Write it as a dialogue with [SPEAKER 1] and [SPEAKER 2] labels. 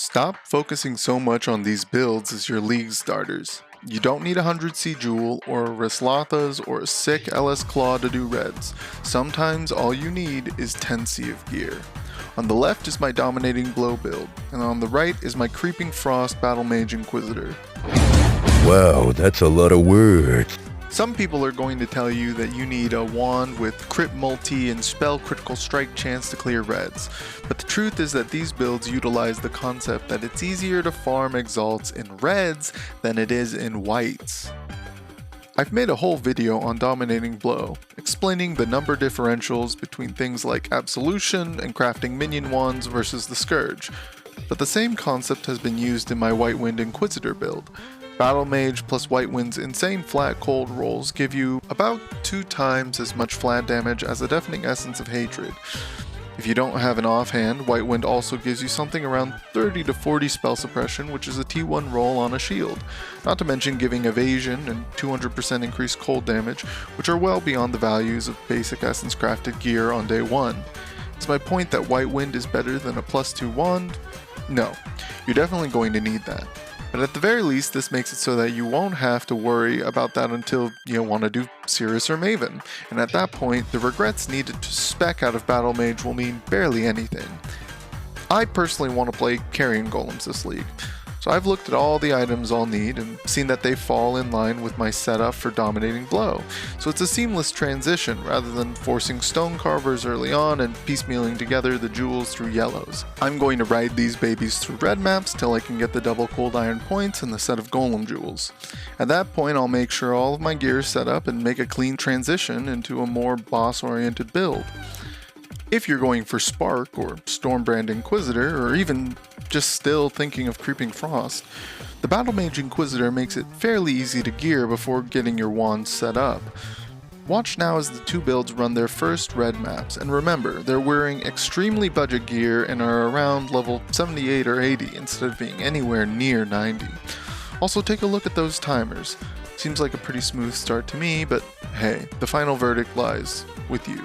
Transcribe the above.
[SPEAKER 1] Stop focusing so much on these builds as your league starters. You don't need a 100C Jewel or a Raslathas or a sick LS Claw to do reds. Sometimes all you need is 10C of gear. On the left is my Dominating Blow build, and on the right is my Creeping Frost Battlemage Inquisitor.
[SPEAKER 2] Wow, that's a lot of words.
[SPEAKER 1] Some people are going to tell you that you need a wand with crit multi and spell critical strike chance to clear reds, but the truth is that these builds utilize the concept that it's easier to farm exalts in reds than it is in whites. I've made a whole video on Dominating Blow, explaining the number differentials between things like Absolution and crafting minion wands versus the Scourge, but the same concept has been used in my White Wind Inquisitor build. Battlemage plus White Wind's insane flat cold rolls give you about 2 times as much flat damage as a Deafening Essence of Hatred. If you don't have an offhand, White Wind also gives you something around 30 to 40 spell suppression, which is a T1 roll on a shield, not to mention giving evasion and 200% increased cold damage, which are well beyond the values of basic Essence crafted gear on day 1. Is my point that White Wind is better than a +2 wand? No, you're definitely going to need that. But at the very least, this makes it so that you won't have to worry about that until you want to do Cirrus or Maven, and at that point, the regrets needed to spec out of Battlemage will mean barely anything. I personally want to play Carrion Golems this league, so I've looked at all the items I'll need and seen that they fall in line with my setup for Dominating Blow, so it's a seamless transition rather than forcing Stone Carvers early on and piecemealing together the jewels through yellows. I'm going to ride these babies through red maps till I can get the double Cold Iron points and the set of Golem jewels. At that point I'll make sure all of my gear is set up and make a clean transition into a more boss-oriented build. If you're going for Spark or Stormbrand Inquisitor, or even just still thinking of Creeping Frost, the Battlemage Inquisitor makes it fairly easy to gear before getting your wand set up. Watch now as the two builds run their first red maps, and remember, they're wearing extremely budget gear and are around level 78 or 80 instead of being anywhere near 90. Also take a look at those timers. Seems like a pretty smooth start to me, but hey, the final verdict lies with you.